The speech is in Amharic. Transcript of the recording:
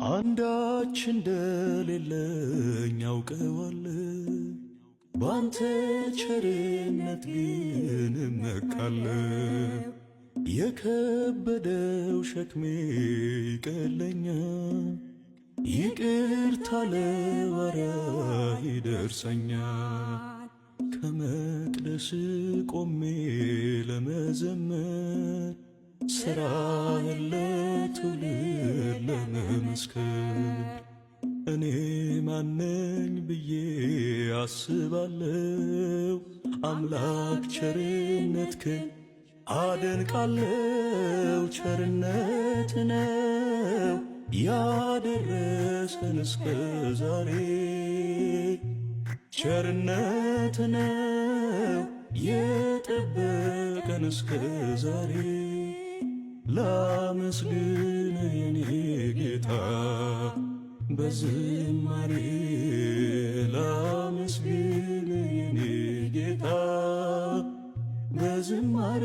አንዳች እንደሌለኝ አውቀዋለሁ፣ ባንተ ቸርነት ግን እመካለሁ። የከበደው ሸክሜ ይቀለኛል፣ ይቅርታ ለባሪያህ ይደርሰኛል። ከመቅደስ ቆሜ ለመዘመር ሥራህን ለትውልድ ለመመስከር እኔ ማነኝ ብዬ አስባለሁ። አምላክ ቸርነትህን አደንቃለሁ። ቸርነት ነው ያደረሰን እስከ ዛሬ፣ ቸርነት ነው የጠበቀን እስከ ዛሬ። ላመስግን የኔ ጌታ በዝማሬ፣ ላመስግን የኔ ጌታ በዝማሬ።